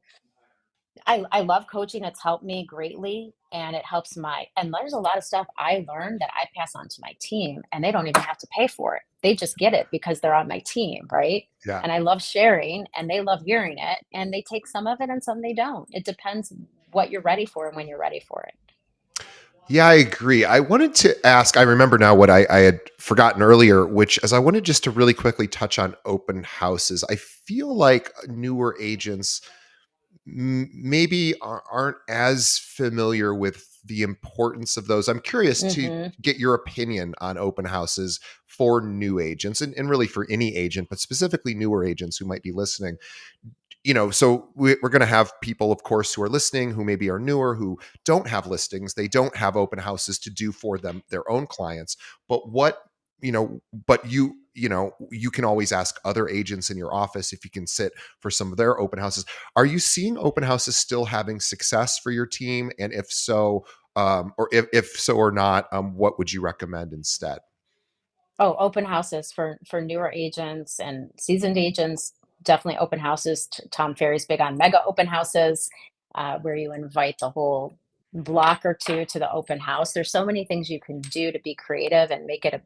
I love coaching. It's helped me greatly, and it helps and there's a lot of stuff I learned that I pass on to my team, and they don't even have to pay for it. They just get it because they're on my team, right? Yeah. And I love sharing, and they love hearing it, and they take some of it and some they don't. It depends what you're ready for and when you're ready for it. Yeah, I agree. I wanted to ask, I remember now what I had forgotten earlier, which is I wanted just to really quickly touch on open houses. I feel like newer agents maybe aren't as familiar with the importance of those. I'm curious to Hmm. get your opinion on open houses for new agents and really for any agent, but specifically newer agents who might be listening. So we're going to have people, of course, who are listening who maybe are newer, who don't have listings. They don't have open houses to do for them, their own clients. But you can always ask other agents in your office if you can sit for some of their open houses. Are you seeing open houses still having success for your team? And if so, or if so or not, what would you recommend instead? Oh, open houses for newer agents and seasoned agents, definitely open houses. Tom Ferry's big on mega open houses, where you invite the whole block or two to the open house. There's so many things you can do to be creative and make it a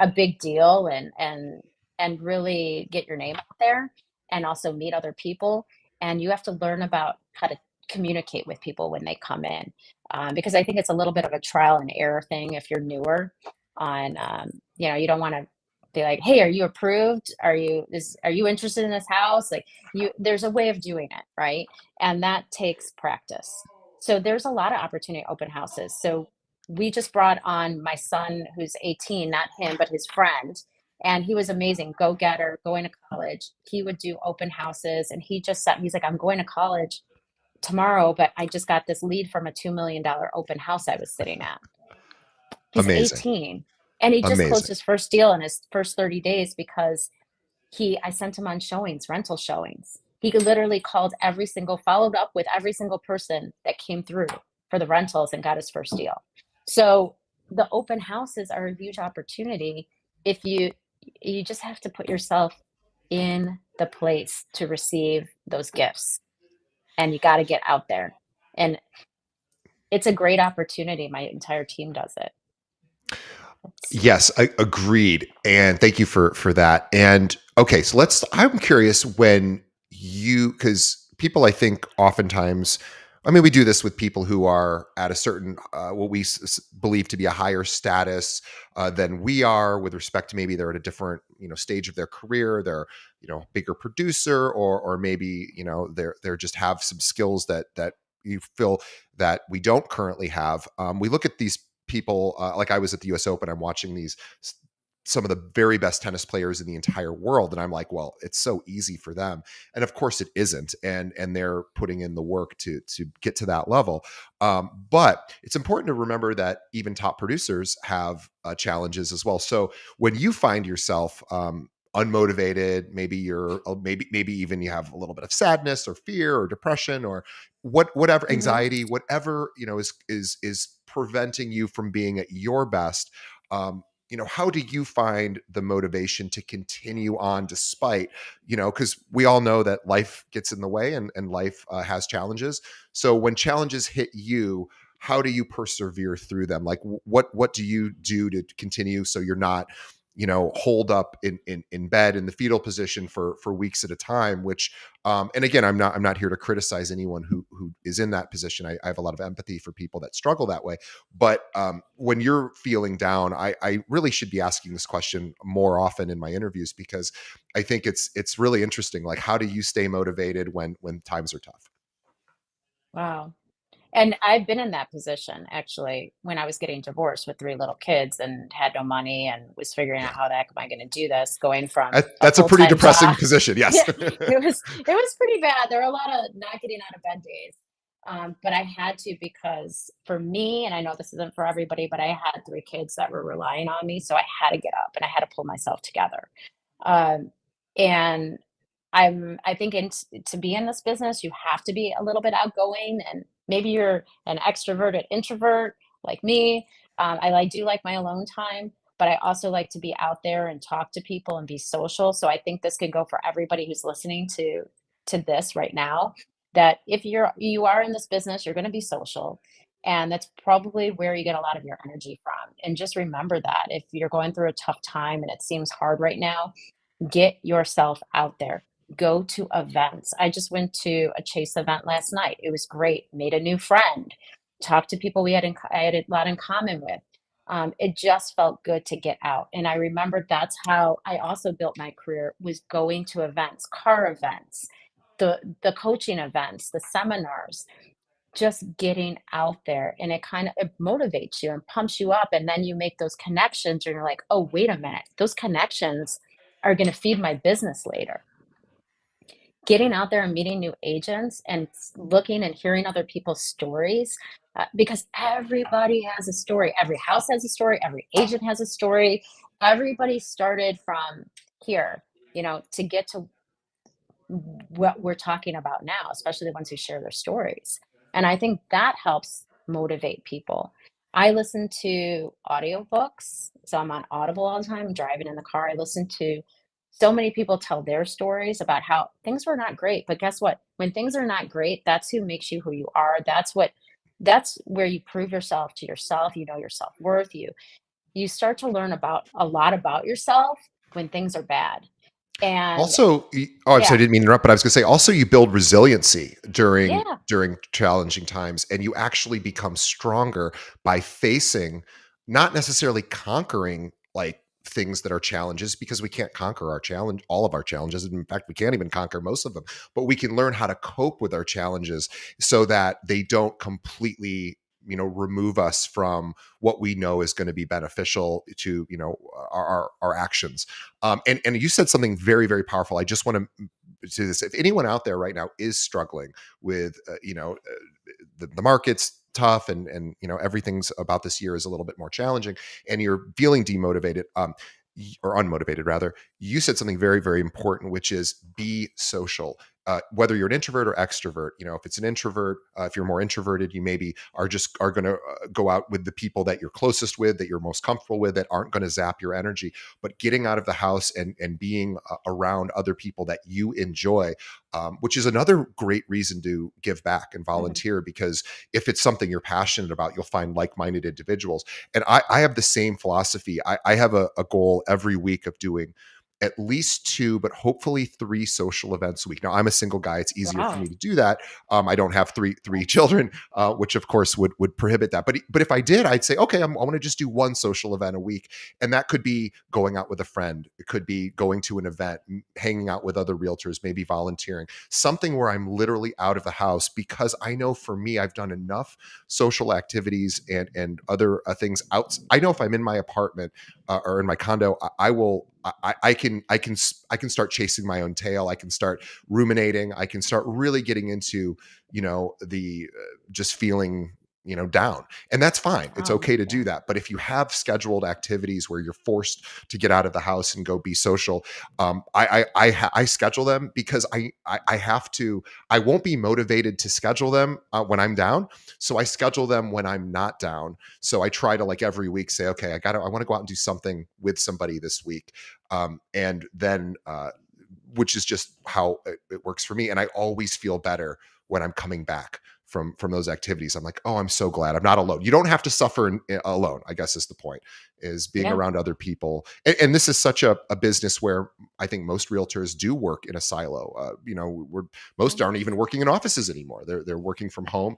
big deal, and really get your name out there, and also meet other people. And you have to learn about how to communicate with people when they come in, because I think it's a little bit of a trial and error thing if you're newer on, you don't want to be like, hey, are you approved, are you interested in this house, like, there's a way of doing it right, and that takes practice. So there's a lot of opportunity at open houses. So we just brought on my son who's 18, not him, but his friend. And he was amazing, go getter, going to college. He would do open houses, and he just said, he's like, I'm going to college tomorrow, but I just got this lead from a $2 million open house I was sitting at. He's Amazing. 18. And he just closed Amazing. his first deal in his first 30 days because I sent him on showings, rental showings. He literally followed up with every single person that came through for the rentals and got his first deal. So the open houses are a huge opportunity if you just have to put yourself in the place to receive those gifts, and you got to get out there. And it's a great opportunity. My entire team does it. It's, Yes, I agreed. And thank you for that. And okay, so I'm curious when because people, I think, oftentimes, I mean, we do this with people who are at a certain, what we believe to be a higher status than we are with respect to maybe they're at a different, stage of their career. They're, bigger producer, or maybe, they're just have some skills that you feel that we don't currently have. We look at these people, like I was at the US Open, I'm watching some of the very best tennis players in the entire world, and I'm like, well, it's so easy for them. And of course it isn't, and they're putting in the work to get to that level. But it's important to remember that even top producers have challenges as well. So when you find yourself unmotivated, maybe maybe even you have a little bit of sadness or fear or depression or whatever, mhm. anxiety, whatever, is preventing you from being at your best. How do you find the motivation to continue on despite, because we all know that life gets in the way, and life has challenges. So when challenges hit you, how do you persevere through them? Like what do you do to continue so you're not, holed up in bed in the fetal position for weeks at a time, which, and again, I'm not here to criticize anyone who is in that position. I have a lot of empathy for people that struggle that way. But when you're feeling down, I really should be asking this question more often in my interviews, because I think it's really interesting. Like, how do you stay motivated when times are tough? Wow. And I've been in that position actually when I was getting divorced with 3 little kids and had no money and was figuring out Yeah, how the heck am I gonna do this, going from a that's a pretty full-time depressing job. position. Yes. Yeah, it was pretty bad. There were a lot of not getting out of bed days. But I had to, because for me, and I know this isn't for everybody, but I had 3 kids that were relying on me, so I had to get up and I had to pull myself together. Um, and I think to be in this business, you have to be a little bit outgoing, and maybe you're an extroverted introvert like me. I do like my alone time, but I also like to be out there and talk to people and be social. So I think this could go for everybody who's listening to this right now. That if you are in this business, you're going to be social, and that's probably where you get a lot of your energy from. And just remember that if you're going through a tough time and it seems hard right now, get yourself out there. Go to events. I just went to a Chase event last night. It was great. Made a new friend. talked to people I had a lot in common with. It just felt good to get out, and I remember that's how I also built my career, was going to events, car events, the coaching events, the seminars, just getting out there, and it motivates you and pumps you up, and then you make those connections and you're like, "Oh, wait a minute, those connections are gonna feed my business later." Getting out there and meeting new agents and looking and hearing other people's stories, because everybody has a story. Every house has a story. Every agent has a story. Everybody started from here, to get to what we're talking about now, especially the ones who share their stories. And I think that helps motivate people. I listen to audiobooks, so I'm on Audible all the time, driving in the car. I listen to so many people tell their stories about how things were not great. But guess what? When things are not great, that's who makes you who you are. That's where you prove yourself to yourself. You know your self-worth. You start to learn about a lot about yourself when things are bad. And Also, I'm sorry, I yeah, didn't mean to interrupt, but I was gonna say also you build resiliency yeah. during challenging times, and you actually become stronger by facing, not necessarily conquering, like, things that are challenges, because we can't conquer all of our challenges. In fact, we can't even conquer most of them, but we can learn how to cope with our challenges so that they don't completely, remove us from what we know is going to be beneficial to, our actions. And you said something very, very powerful. I just want to this. If anyone out there right now is struggling with, the market's tough, and everything's about this year is a little bit more challenging, and you're feeling demotivated, or unmotivated rather, you said something very, very important, which is be social. Whether you're an introvert or extrovert, if it's an introvert, if you're more introverted, you maybe are going to go out with the people that you're closest with, that you're most comfortable with, that aren't going to zap your energy. But getting out of the house and being around other people that you enjoy, which is another great reason to give back and Mhm. volunteer, because if it's something you're passionate about, you'll find like-minded individuals. And I have the same philosophy. I have a goal every week of doing at least two, but hopefully three social events a week. Now, I'm a single guy; it's easier for Wow. me to do that. I don't have three children, which of course would prohibit that. But if I did, I'd say, okay, I want to just do one social event a week, and that could be going out with a friend. It could be going to an event, hanging out with other realtors, maybe volunteering, something where I'm literally out of the house, because I know for me, I've done enough social activities and other things out. I know if I'm in my apartment, or in my condo, I will. I can start chasing my own tail. I can start ruminating. I can start really getting into, the just feeling, down, and that's fine. It's Oh, okay to do yeah. that. But if you have scheduled activities where you're forced to get out of the house and go be social, I schedule them, because I have to. I won't be motivated to schedule them when I'm down, so I schedule them when I'm not down. So I try to, like, every week say, okay, I want to go out and do something with somebody this week, and then which is just how it works for me. And I always feel better when I'm coming back from those activities. I'm like, oh, I'm so glad I'm not alone. You don't have to suffer alone, I guess, is the point, is being Yeah. around other people. And this is such a business where I think most realtors do work in a silo. Most Mhm. aren't even working in offices anymore. They're working from home.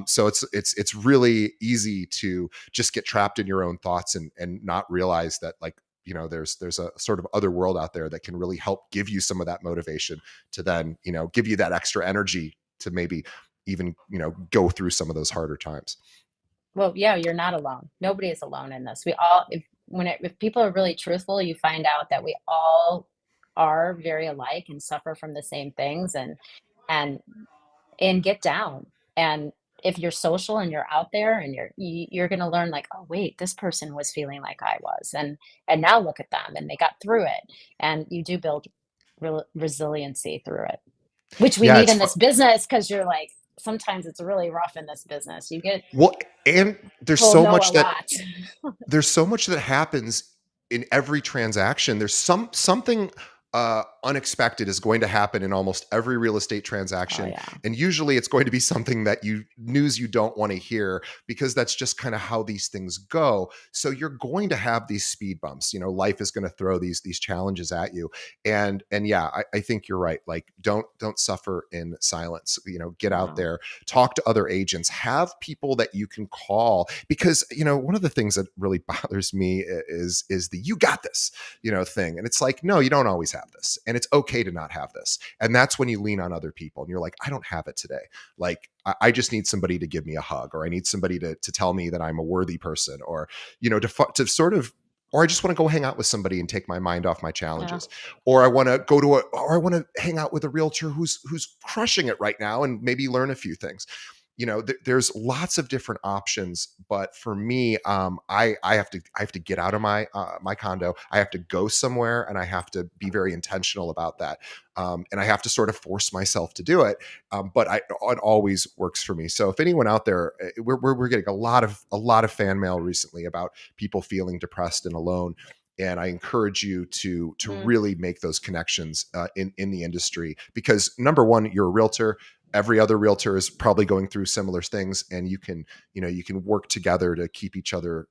So it's really easy to just get trapped in your own thoughts, and not realize that, like, there's a sort of other world out there that can really help give you some of that motivation to then, give you that extra energy to maybe even, go through some of those harder times. Well, yeah, you're not alone. Nobody is alone in this. We all, if people are really truthful, you find out that we all are very alike and suffer from the same things, and get down. And if you're social and you're out there and you're going to learn, like, oh wait, this person was feeling like I was, and now look at them and they got through it. And you do build resiliency through it, which we Yeah, need it's in this business, because you're like, sometimes it's really rough in this business. You get well, and there's told so no a much that lot. happens in every transaction. There's something unexpected is going to happen in almost every real estate Oh, transaction. yeah. And usually it's going to be something that you news you don't want to hear, because that's just kind of how these things go. So you're going to have these speed bumps. Life is going to throw these challenges at you. And yeah, I think you're right. Like, don't suffer in silence. Get out No. there, talk to other agents, have people that you can call, because one of the things that really bothers me is the "you got this" thing. And it's like, no, you don't always have this. And it's okay to not have this. And that's when you lean on other people and you're like, I don't have it today. Like, I just need somebody to give me a hug, or I need somebody to tell me that I'm a worthy person, or, to sort of, or I just want to go hang out with somebody and take my mind off my Yeah. challenges. Or I want to go to or I want to hang out with a realtor who's crushing it right now and maybe learn a few things. There's lots of different options, but for me, I have to get out of my condo. I have to go somewhere, and I have to be very intentional about that. And I have to sort of force myself to do it. But it always works for me. So if anyone out there, we're getting a lot of fan mail recently about people feeling depressed and alone. And I encourage you to Mm, really make those connections in the industry, because number one, you're a realtor. Every other realtor is probably going through similar things, and you can work together to keep each other's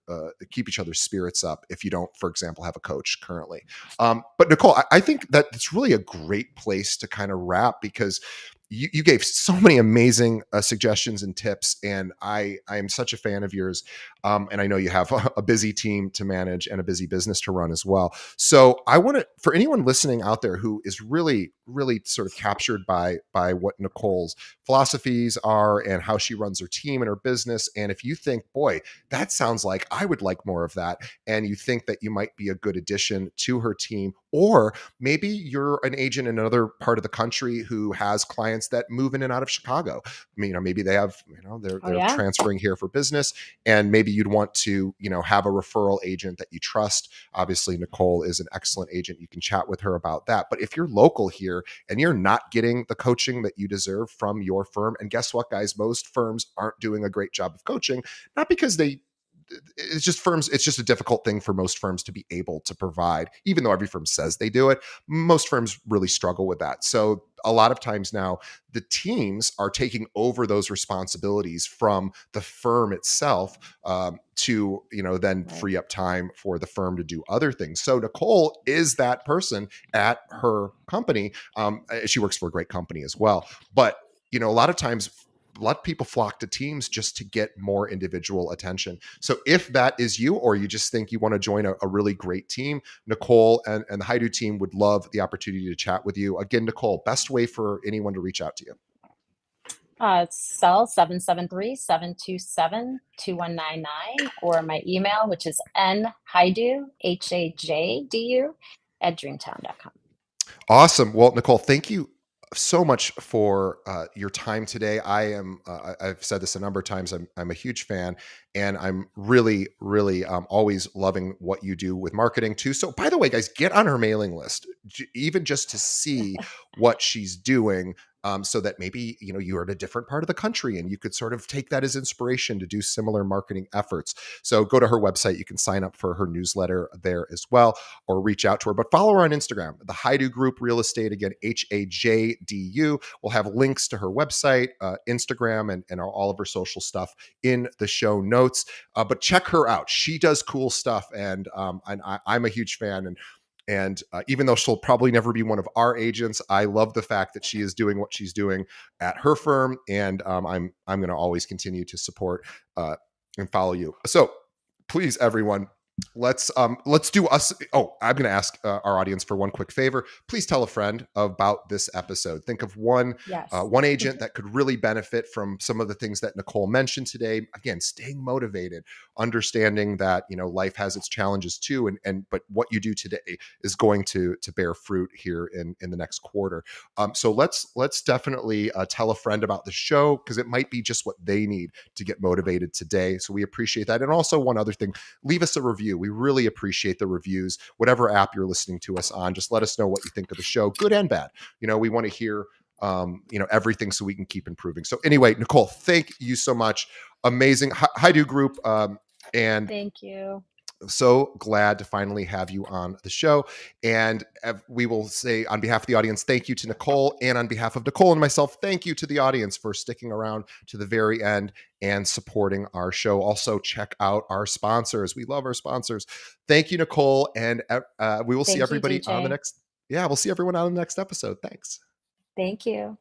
spirits up if you don't, for example, have a coach currently. But Nicole, I think that it's really a great place to kind of wrap, because you gave so many amazing suggestions and tips, and I am such a fan of yours. And I know you have a busy team to manage and a busy business to run as well. So I want to, for anyone listening out there who is really, really sort of captured by what Nicole's philosophies are and how she runs her team and her business, and if you think, boy, that sounds like I would like more of that, and you think that you might be a good addition to her team, or maybe you're an agent in another part of the country who has clients that move in and out of Chicago. I mean, maybe they have, they're oh, they're yeah. transferring here for business, and maybe you'd want to, have a referral agent that you trust. Obviously, Nicole is an excellent agent. You can chat with her about that. But if you're local here and you're not getting the coaching that you deserve from your firm, and guess what, guys, most firms aren't doing a great job of coaching, not because it's just a difficult thing for most firms to be able to provide, even though every firm says they do it. Most firms really struggle with that. So a lot of times now, the teams are taking over those responsibilities from the firm itself, to then Right. free up time for the firm to do other things. So Nicole is that person at her company. She works for a great company as well, but a lot of times, a lot of people flock to teams just to get more individual attention. So if that is you, or you just think you want to join a really great team, Nicole and the Hajdu team would love the opportunity to chat with you. Again, Nicole, best way for anyone to reach out to you. It's cell 773-727-2199, or my email, which is nhajdu, HAJDU, @dreamtown.com. Awesome. Well, Nicole, thank you so much for your time today. I've said this a number of times. I'm a huge fan, and I'm really, really always loving what you do with marketing too. So, by the way, guys, get on her mailing list, even just to see what she's doing. So that maybe you're in a different part of the country and you could sort of take that as inspiration to do similar marketing efforts. So go to her website. You can sign up for her newsletter there as well, or reach out to her. But follow her on Instagram, the Hajdu Group Real Estate. Again, HAJDU. We'll have links to her website, Instagram, and all of her social stuff in the show notes. But check her out. She does cool stuff, and I'm a huge fan. And even though she'll probably never be one of our agents, I love the fact that she is doing what she's doing at her firm, and I'm going to always continue to support uh, and follow you. So please, everyone, let's do us. Oh, I'm going to ask our audience for one quick favor. Please tell a friend about this episode. Think of Yes. one agent that could really benefit from some of the things that Nicole mentioned today. Again, staying motivated, understanding that life has its challenges too, and but what you do today is going to bear fruit here in the next quarter. So let's definitely tell a friend about the show, because it might be just what they need to get motivated today. So we appreciate that. And also, one other thing, leave us a review. We really appreciate the reviews. Whatever app you're listening to us on, just let us know what you think of the show, good and bad. We want to hear everything, so we can keep improving. So anyway, Nicole, thank you so much. Amazing. Hi do group. And Thank you. So glad to finally have you on the show. And we will say, on behalf of the audience, thank you to Nicole. And on behalf of Nicole and myself, thank you to the audience for sticking around to the very end and supporting our show. Also, check out our sponsors. We love our sponsors. Thank you, Nicole. And we will see Thank you, everybody on the DJ. next. Yeah, we'll see everyone on the next episode. Thanks. Thank you.